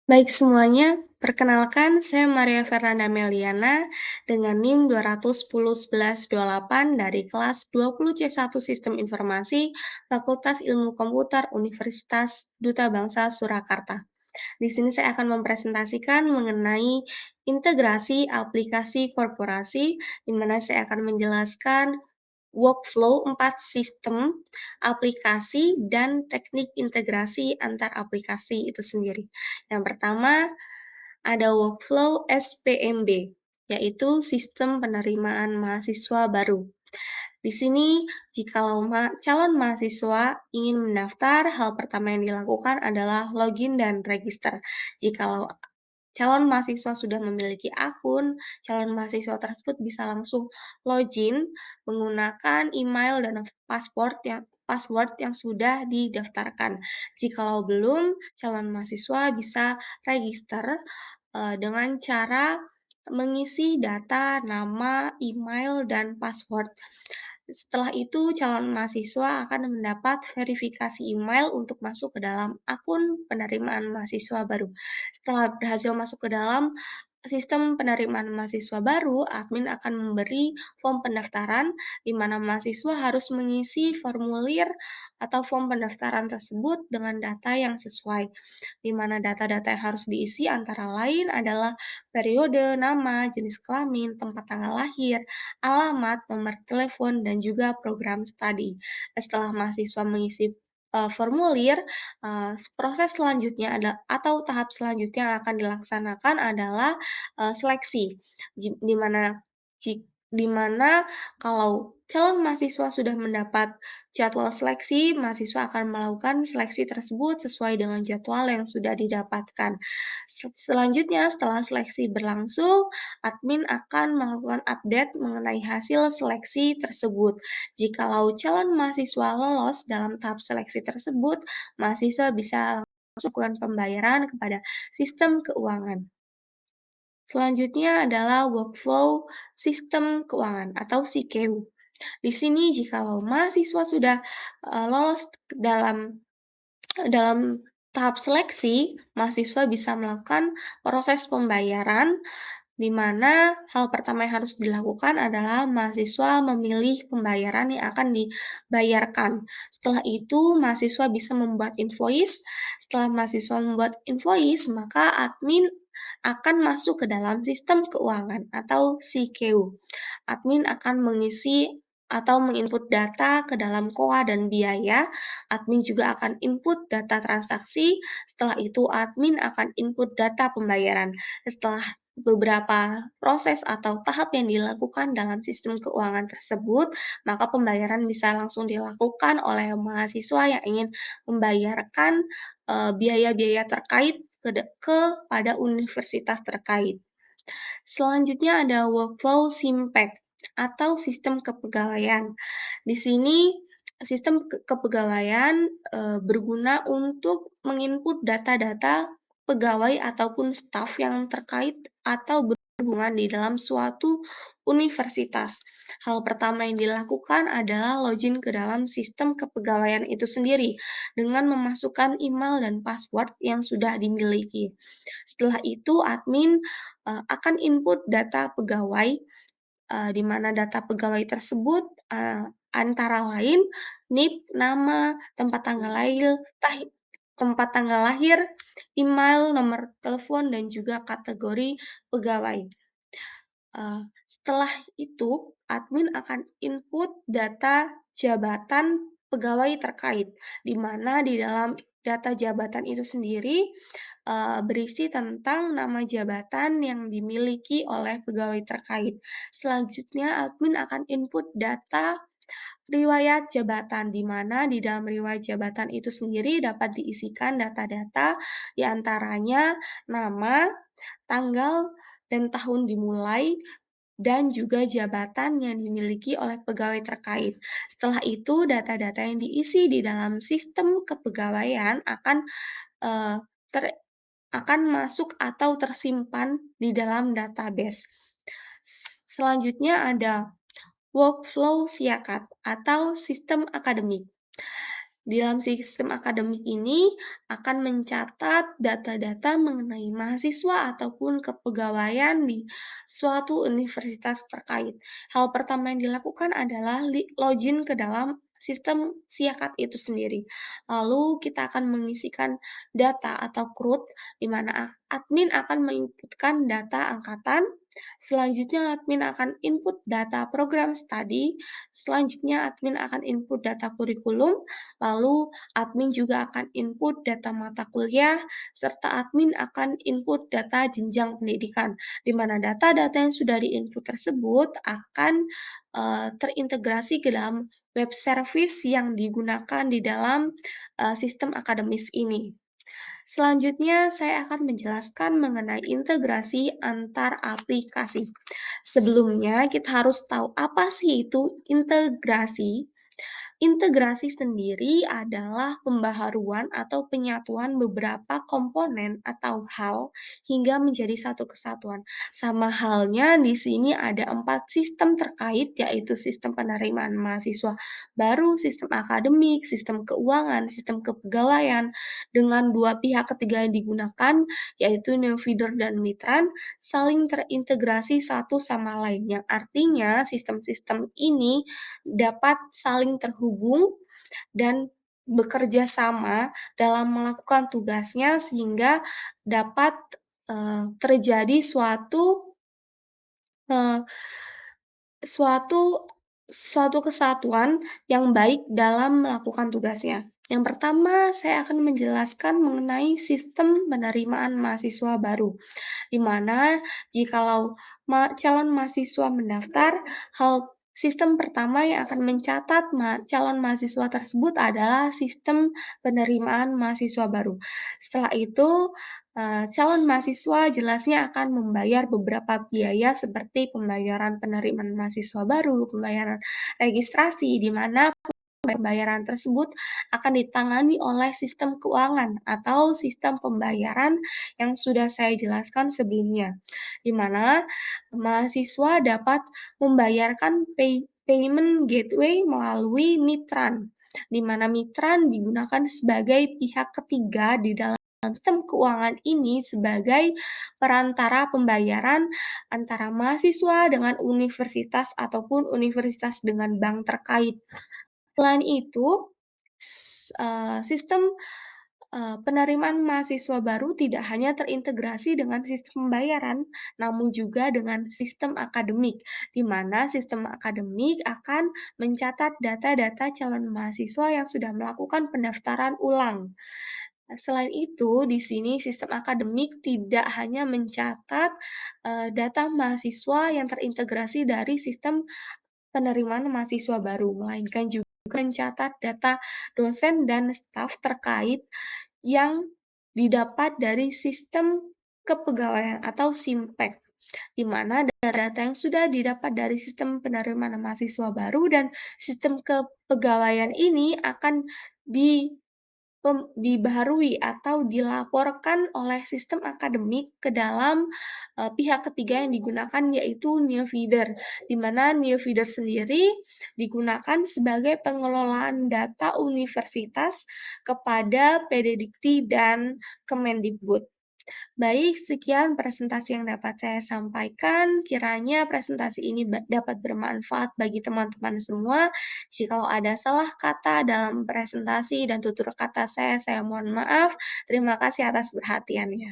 Baik semuanya, perkenalkan saya Maria Fernanda Meliana dengan NIM 2101128 dari kelas 20C1 Sistem Informasi Fakultas Ilmu Komputer Universitas Duta Bangsa Surakarta. Di sini saya akan mempresentasikan mengenai integrasi aplikasi korporasi, di mana saya akan menjelaskan workflow 4 sistem, aplikasi, dan teknik integrasi antar aplikasi itu sendiri. Yang pertama, ada workflow SPMB, yaitu Sistem Penerimaan Mahasiswa Baru. Di sini, jikalau calon mahasiswa ingin mendaftar, hal pertama yang dilakukan adalah login dan register. Jikalau calon mahasiswa sudah memiliki akun, calon mahasiswa tersebut bisa langsung login menggunakan email dan password yang sudah didaftarkan. Jikalau belum, calon mahasiswa bisa register dengan cara mengisi data nama, email, dan password. Setelah itu, calon mahasiswa akan mendapat verifikasi email untuk masuk ke dalam akun penerimaan mahasiswa baru. Setelah berhasil masuk ke dalam sistem penerimaan mahasiswa baru, admin akan memberi form pendaftaran di mana mahasiswa harus mengisi formulir atau form pendaftaran tersebut dengan data yang sesuai, di mana data-data yang harus diisi antara lain adalah periode, nama, jenis kelamin, tempat tanggal lahir, alamat, nomor telepon, dan juga program studi. Setelah mahasiswa mengisi formulir, proses selanjutnya atau tahap selanjutnya yang akan dilaksanakan adalah seleksi, di mana di mana kalau calon mahasiswa sudah mendapat jadwal seleksi, mahasiswa akan melakukan seleksi tersebut sesuai dengan jadwal yang sudah didapatkan. Selanjutnya, setelah seleksi berlangsung, admin akan melakukan update mengenai hasil seleksi tersebut. Jikalau calon mahasiswa lolos dalam tahap seleksi tersebut, mahasiswa bisa langsung melakukan pembayaran kepada sistem keuangan. Selanjutnya adalah workflow sistem keuangan atau SIKEU. Di sini jikalau mahasiswa sudah lolos dalam tahap seleksi, mahasiswa bisa melakukan proses pembayaran, di mana hal pertama yang harus dilakukan adalah mahasiswa memilih pembayaran yang akan dibayarkan. Setelah itu, mahasiswa bisa membuat invoice. Setelah mahasiswa membuat invoice, maka admin akan masuk ke dalam sistem keuangan atau SIKEU. Admin akan mengisi atau menginput data ke dalam koa dan biaya. Admin juga akan input data transaksi. Setelah itu, admin akan input data pembayaran. Setelah beberapa proses atau tahap yang dilakukan dalam sistem keuangan tersebut, maka pembayaran bisa langsung dilakukan oleh mahasiswa yang ingin membayarkan biaya-biaya terkait kepada universitas terkait. Selanjutnya ada workflow SIMPAC atau sistem kepegawaian. Di sini sistem kepegawaian berguna untuk menginput data-data pegawai ataupun staf yang terkait atau berhubungan di dalam suatu universitas. Hal pertama yang dilakukan adalah login ke dalam sistem kepegawaian itu sendiri dengan memasukkan email dan password yang sudah dimiliki. Setelah itu, admin akan input data pegawai, di mana data pegawai tersebut antara lain NIP, nama, tempat tanggal lahir, email, nomor telepon, dan juga kategori pegawai. Setelah itu, admin akan input data jabatan pegawai terkait, di mana di dalam data jabatan itu sendiri berisi tentang nama jabatan yang dimiliki oleh pegawai terkait. Selanjutnya, admin akan input data riwayat jabatan, di mana di dalam riwayat jabatan itu sendiri dapat diisikan data-data, di antaranya nama, tanggal, dan tahun dimulai, dan juga jabatan yang dimiliki oleh pegawai terkait. Setelah itu, data-data yang diisi di dalam sistem kepegawaian eh, akan masuk atau tersimpan di dalam database. Selanjutnya ada workflow SIAKAT atau sistem akademik. Di dalam sistem akademik ini akan mencatat data-data mengenai mahasiswa ataupun kepegawaian di suatu universitas terkait. Hal pertama yang dilakukan adalah login ke dalam sistem Siakat itu sendiri. Lalu kita akan mengisikan data atau CRUD, di mana admin akan menginputkan data angkatan. Selanjutnya admin akan input data program studi. Selanjutnya admin akan input data kurikulum. Lalu admin juga akan input data mata kuliah, serta admin akan input data jenjang pendidikan, di mana data-data yang sudah diinput tersebut akan terintegrasi ke dalam web service yang digunakan di dalam sistem akademis ini. Selanjutnya, saya akan menjelaskan mengenai integrasi antar aplikasi. Sebelumnya, kita harus tahu apa sih itu integrasi. Integrasi sendiri adalah pembaharuan atau penyatuan beberapa komponen atau hal hingga menjadi satu kesatuan. Sama halnya di sini ada 4 sistem terkait, yaitu sistem penerimaan mahasiswa baru, sistem akademik, sistem keuangan, sistem kepegawaian, dengan dua pihak ketiga yang digunakan, yaitu neofeeder dan mitran, saling terintegrasi satu sama lainnya. Artinya, sistem-sistem ini dapat saling terhubung dan bekerja sama dalam melakukan tugasnya sehingga dapat terjadi eee, suatu suatu kesatuan yang baik dalam melakukan tugasnya. Yang pertama, saya akan menjelaskan mengenai sistem penerimaan mahasiswa baru, di mana jikalau calon mahasiswa mendaftar, sistem pertama yang akan mencatat calon mahasiswa tersebut adalah sistem penerimaan mahasiswa baru. Setelah itu, calon mahasiswa jelasnya akan membayar beberapa biaya seperti pembayaran penerimaan mahasiswa baru, pembayaran registrasi, di mana pembayaran tersebut akan ditangani oleh sistem keuangan atau sistem pembayaran yang sudah saya jelaskan sebelumnya, di mana mahasiswa dapat membayarkan payment gateway melalui Mitran, di mana Mitran digunakan sebagai pihak ketiga di dalam sistem keuangan ini sebagai perantara pembayaran antara mahasiswa dengan universitas ataupun universitas dengan bank terkait. Selain itu, sistem penerimaan mahasiswa baru tidak hanya terintegrasi dengan sistem pembayaran, namun juga dengan sistem akademik, di mana sistem akademik akan mencatat data-data calon mahasiswa yang sudah melakukan pendaftaran ulang. Selain itu, di sini sistem akademik tidak hanya mencatat data mahasiswa yang terintegrasi dari sistem penerimaan mahasiswa baru, melainkan juga mencatat data dosen dan staf terkait yang didapat dari sistem kepegawaian atau SIMPEK, di mana data yang sudah didapat dari sistem penerimaan mahasiswa baru dan sistem kepegawaian ini akan dibaharui atau dilaporkan oleh sistem akademik ke dalam pihak ketiga yang digunakan, yaitu neofeeder, di mana neofeeder sendiri digunakan sebagai pengelolaan data universitas kepada PDDikti dan Kemendikbud. Baik, sekian presentasi yang dapat saya sampaikan. Kiranya presentasi ini dapat bermanfaat bagi teman-teman semua. Jika ada salah kata dalam presentasi dan tutur kata saya mohon maaf. Terima kasih atas perhatiannya.